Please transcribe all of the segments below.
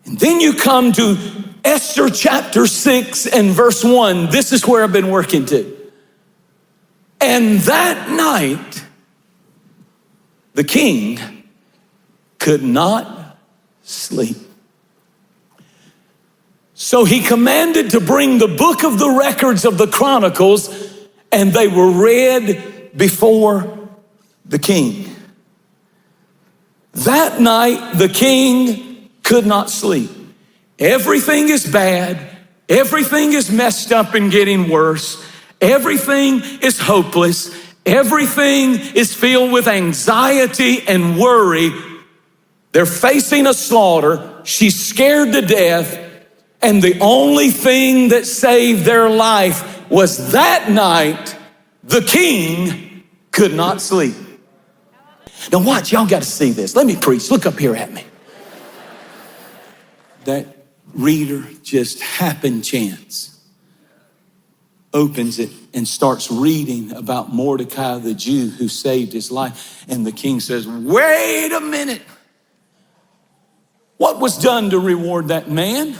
And then you come to Esther chapter 6 and verse 1. This is where I've been working to. And that night, the king could not sleep. So he commanded to bring the book of the records of the Chronicles, and they were read before the king. That night, the king could not sleep. Everything is bad. Everything is messed up and getting worse. Everything is hopeless. Everything is filled with anxiety and worry. They're facing a slaughter. She's scared to death. And the only thing that saved their life was that night, the king could not sleep. Now watch, y'all got to see this. Let me preach. Look up here at me. That reader just happened chance opens it and starts reading about Mordecai the Jew who saved his life. And the king says, wait a minute. What was done to reward that man?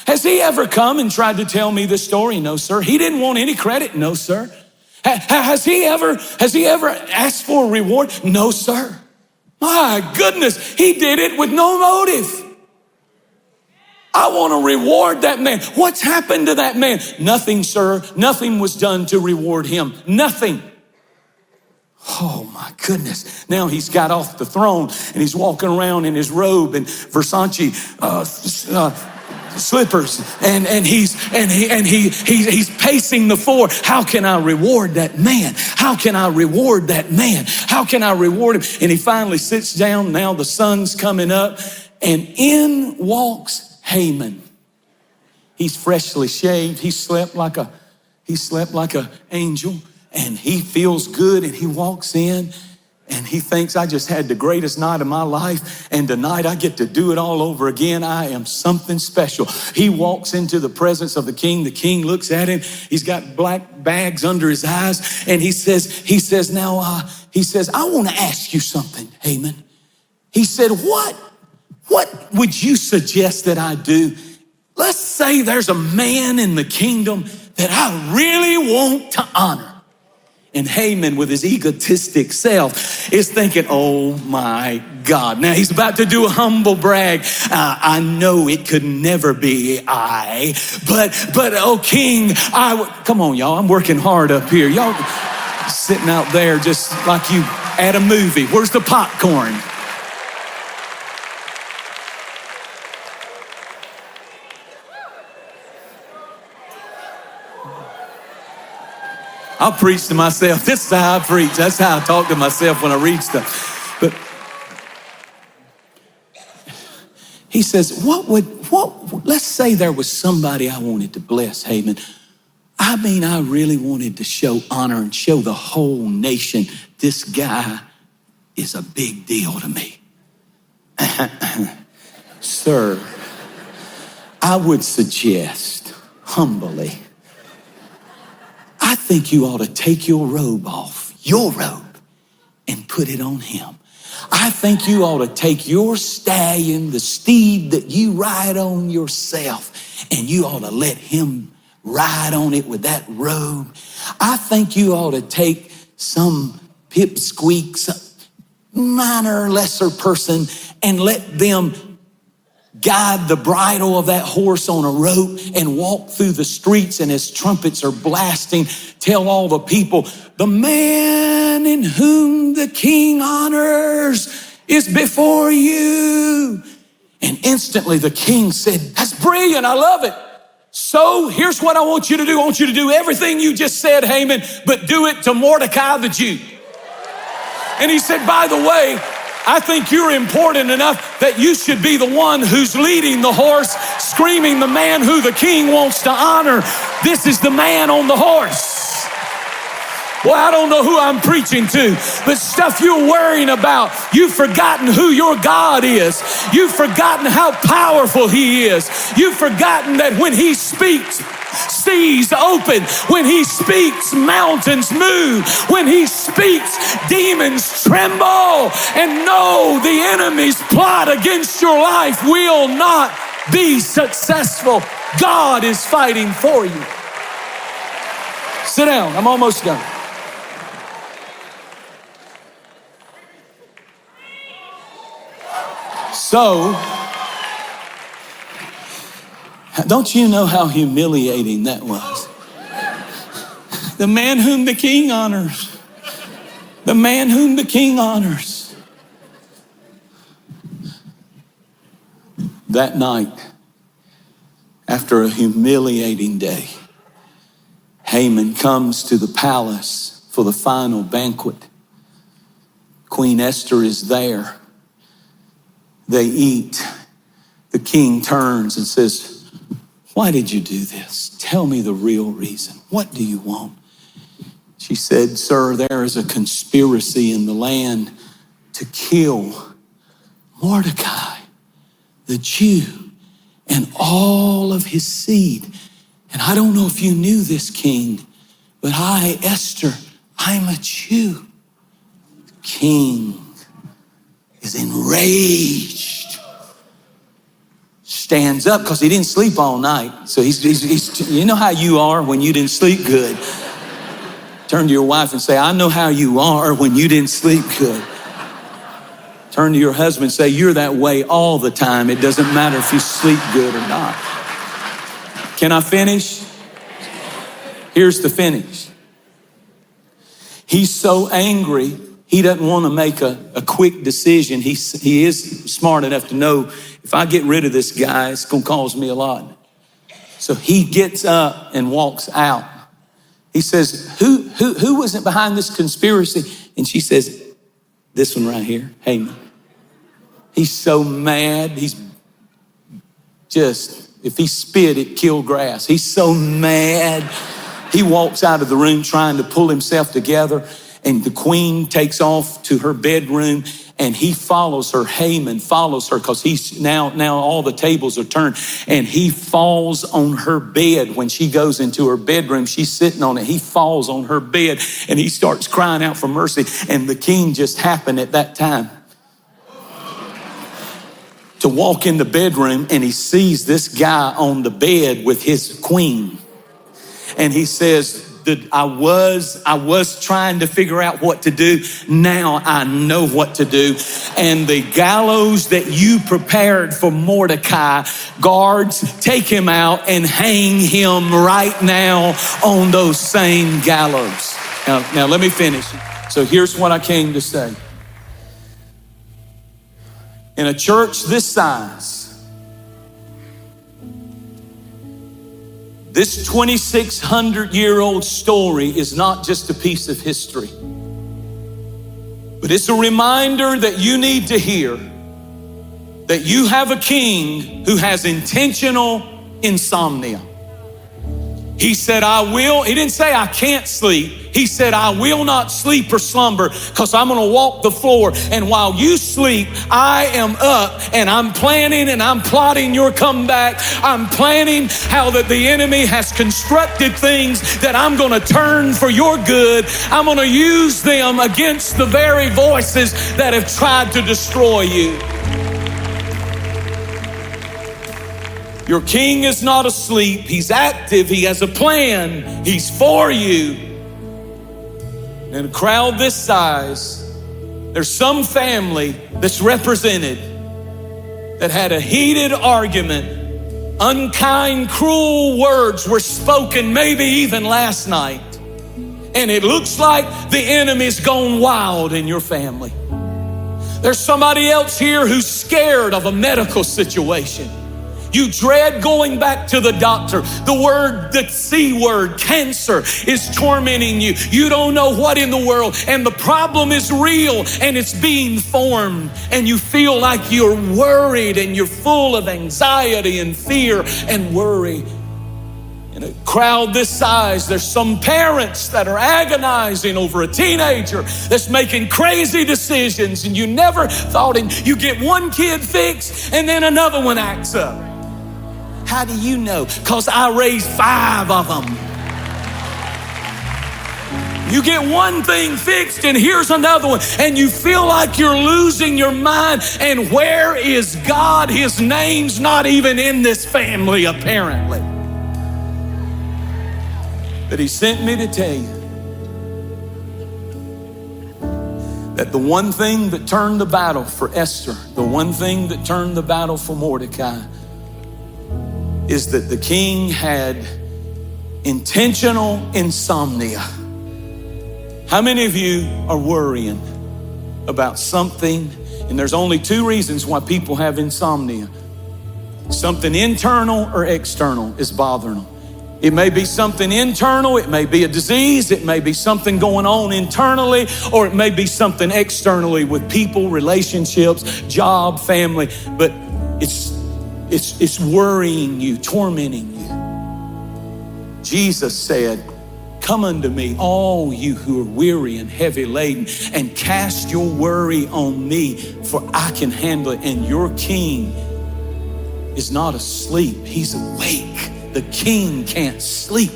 Has he ever come and tried to tell me this story? No, sir. He didn't want any credit? No, sir. Has he ever asked for a reward? No, sir. My goodness, he did it with no motive. I want to reward that man. What's happened to that man? Nothing, sir. Nothing was done to reward him. Nothing. Oh my goodness. Now he's got off the throne and he's walking around in his robe and Versace slippers and he's pacing the floor. How can I reward that man? How can I reward that man? How can I reward him? And he finally sits down. Now the sun's coming up and in walks Haman. He's freshly shaved. He slept like a angel, and he feels good, and he walks in and he thinks, I just had the greatest night of my life, and tonight I get to do it all over again. I am something special. He walks into the presence of the king. The king looks at him. He's got black bags under his eyes, and he says, I want to ask you something, Haman. He said, what would you suggest that I do? Let's say there's a man in the kingdom that I really want to honor. And Haman, with his egotistic self, is thinking, oh my God. Now he's about to do a humble brag. I know it could never be I, but oh king, come on y'all, I'm working hard up here. Y'all sitting out there just like you at a movie. Where's the popcorn? I'll preach to myself. This is how I preach. That's how I talk to myself when I read stuff. But he says, let's say there was somebody I wanted to bless, Haman. I mean, I really wanted to show honor and show the whole nation, this guy is a big deal to me. Sir, I would suggest humbly, I think you ought to take your robe off, and put it on him. I think you ought to take your stallion, the steed that you ride on yourself, and you ought to let him ride on it with that robe. I think you ought to take some pipsqueak, some minor, lesser person, and let them guide the bridle of that horse on a rope and walk through the streets, and as trumpets are blasting, tell all the people, the man in whom the king honors is before you. And instantly the king said, that's brilliant, I love it. So here's what I want you to do. I want you to do everything you just said, Haman, but do it to Mordecai the Jew. And he said, by the way, I think you're important enough that you should be the one who's leading the horse, screaming the man who the king wants to honor. This is the man on the horse. Well, I don't know who I'm preaching to, but stuff you're worrying about, you've forgotten who your God is. You've forgotten how powerful he is. You've forgotten that when he speaks seas open. When he speaks, mountains move. When he speaks, demons tremble. And no, the enemy's plot against your life will not be successful. God is fighting for you. Sit down, I'm almost done. So, don't you know how humiliating that was? The man whom the king honors. The man whom the king honors. That night, after a humiliating day, Haman comes to the palace for the final banquet. Queen Esther is there. They eat. The king turns and says, "Why did you do this? Tell me the real reason. What do you want?" She said, "Sir, there is a conspiracy in the land to kill Mordecai, the Jew, and all of his seed. And I don't know if you knew this, king, but I, Esther, I'm a Jew." The king is enraged. Stands up because he didn't sleep all night. So he's you know how you are when you didn't sleep good. Turn to your wife and say, "I know how you are when you didn't sleep good." Turn to your husband and say, "You're that way all the time. It doesn't matter if you sleep good or not." Can I finish? Here's the finish. He's so angry, he doesn't want to make a quick decision. He is smart enough to know, if I get rid of this guy, it's going to cause me a lot. So he gets up and walks out. He says, who was it behind this conspiracy? And she says, "This one right here, Haman." He's so mad. He's just, if he spit, it killed grass. He's so mad. He walks out of the room trying to pull himself together. And the queen takes off to her bedroom, and he follows her. Haman follows her because he's now all the tables are turned, and he falls on her bed. When she goes into her bedroom, she's sitting on it. He falls on her bed and he starts crying out for mercy. And the king just happened at that time to walk in the bedroom, and he sees this guy on the bed with his queen. And he says, I was trying to figure out what to do. Now I know what to do. And the gallows that you prepared for Mordecai, guards, take him out and hang him right now on those same gallows. Now let me finish. So here's what I came to say. In a church this size, this 2,600-year-old story is not just a piece of history, but it's a reminder that you need to hear that you have a king who has intentional insomnia. He said, he didn't say I can't sleep. He said, "I will not sleep or slumber because I'm going to walk the floor. And while you sleep, I am up and I'm planning and I'm plotting your comeback. I'm planning how that the enemy has constructed things that I'm going to turn for your good. I'm going to use them against the very voices that have tried to destroy you." Your king is not asleep. He's active. He has a plan. He's for you. In a crowd this size, there's some family that's represented that had a heated argument. Unkind, cruel words were spoken, maybe even last night. And it looks like the enemy's gone wild in your family. There's somebody else here who's scared of a medical situation. You dread going back to the doctor. The C word, cancer, is tormenting you. You don't know what in the world, and the problem is real and it's being formed, and you feel like you're worried and you're full of anxiety and fear and worry. In a crowd this size, there's some parents that are agonizing over a teenager that's making crazy decisions, and you never thought you get one kid fixed and then another one acts up. How do you know? Because I raised 5 of them. You get one thing fixed and here's another one, and you feel like you're losing your mind. And where is God? His name's not even in this family, apparently. But he sent me to tell you that the one thing that turned the battle for Esther, the one thing that turned the battle for Mordecai, is that the king had intentional insomnia. How many of you are worrying about something? And there's only 2 reasons why people have insomnia. Something internal or external is bothering them. It may be something internal, it may be a disease, it may be something going on internally, or it may be something externally with people, relationships, job, family, but it's worrying you, tormenting you. Jesus said, "Come unto me, all you who are weary and heavy laden, and cast your worry on me, for I can handle it." And your king is not asleep, he's awake. The king can't sleep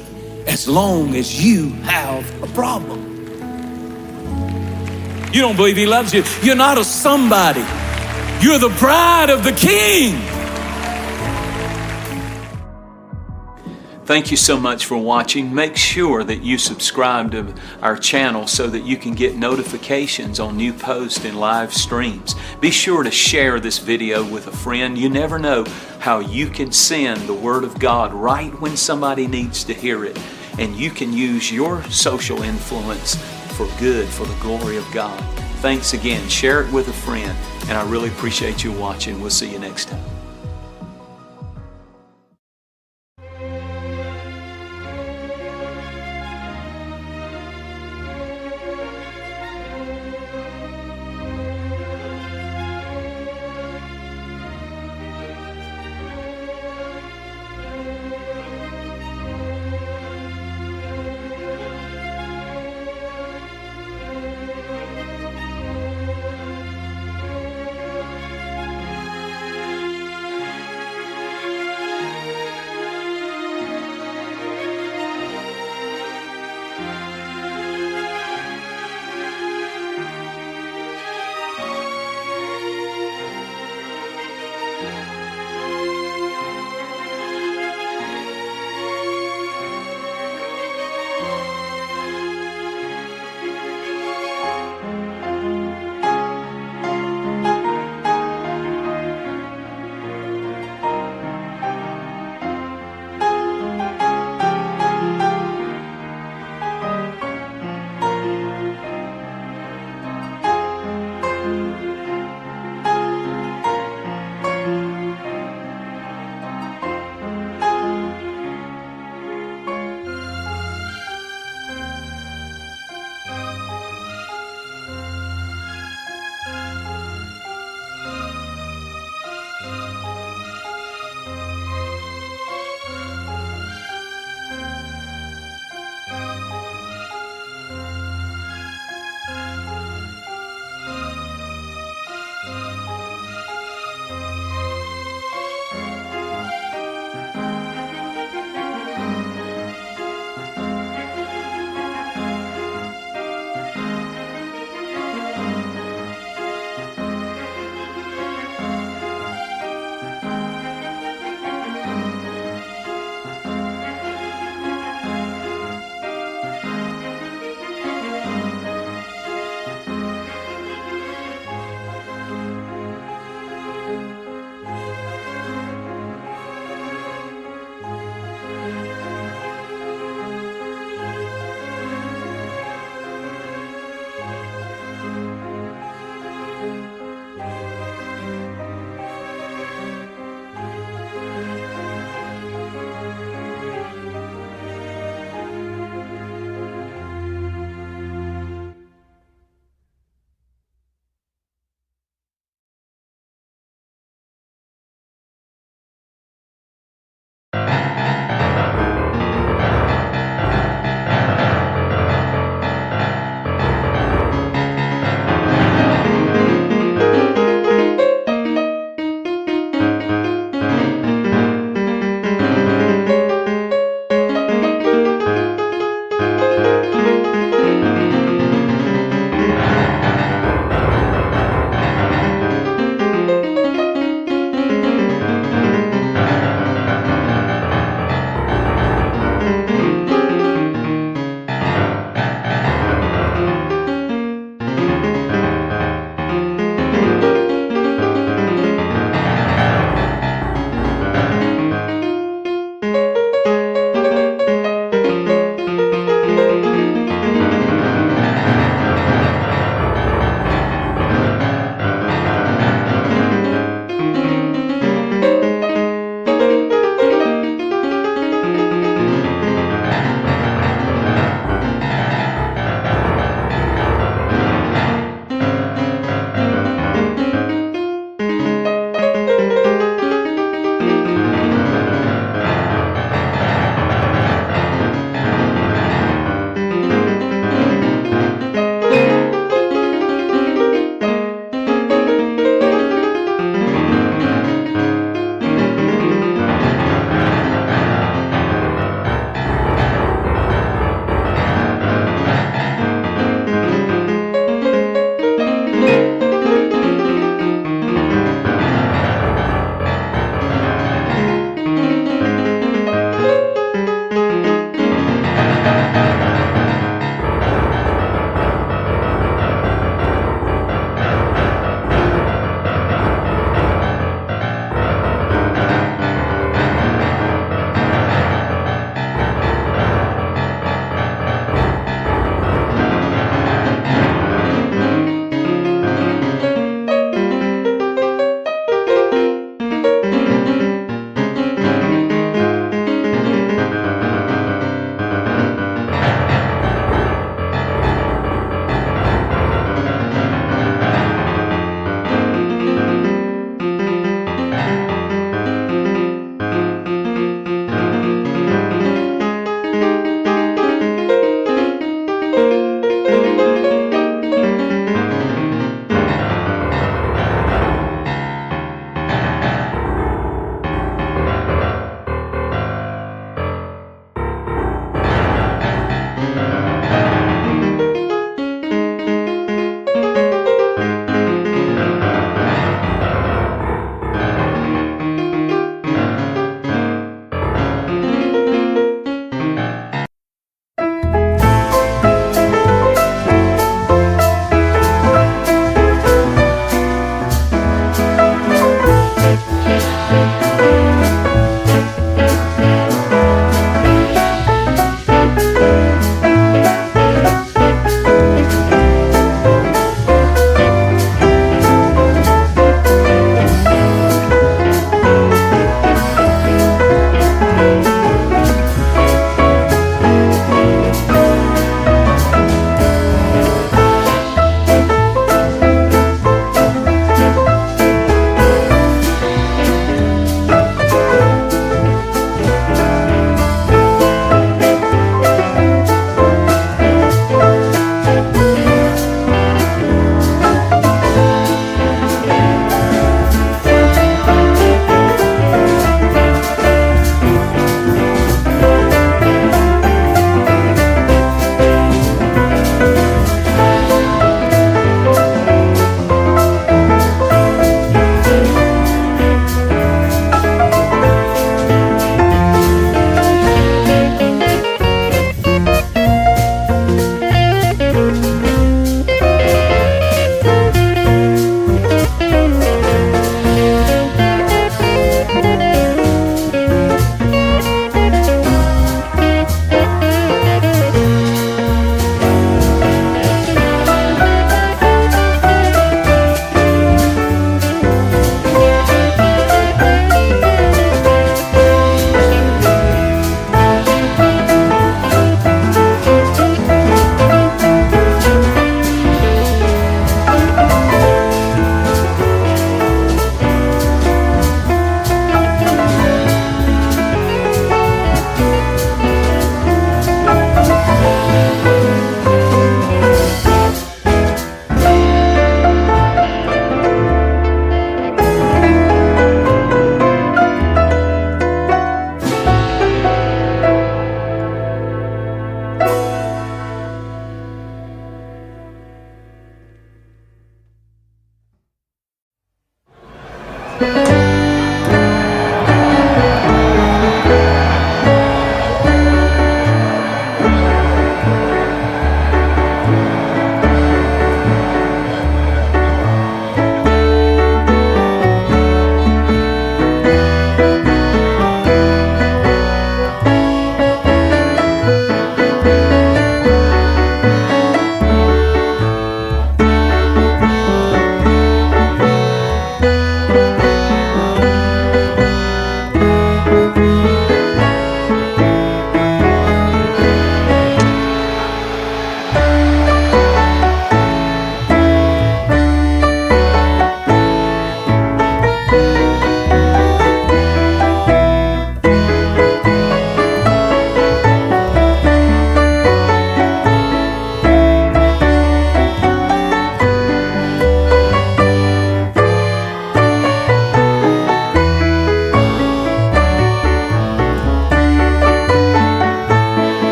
as long as you have a problem. You don't believe he loves you. You're not a somebody. You're the bride of the king. Thank you so much for watching. Make sure that you subscribe to our channel so that you can get notifications on new posts and live streams. Be sure to share this video with a friend. You never know how you can send the Word of God right when somebody needs to hear it. And you can use your social influence for good, for the glory of God. Thanks again. Share it with a friend. And I really appreciate you watching. We'll see you next time.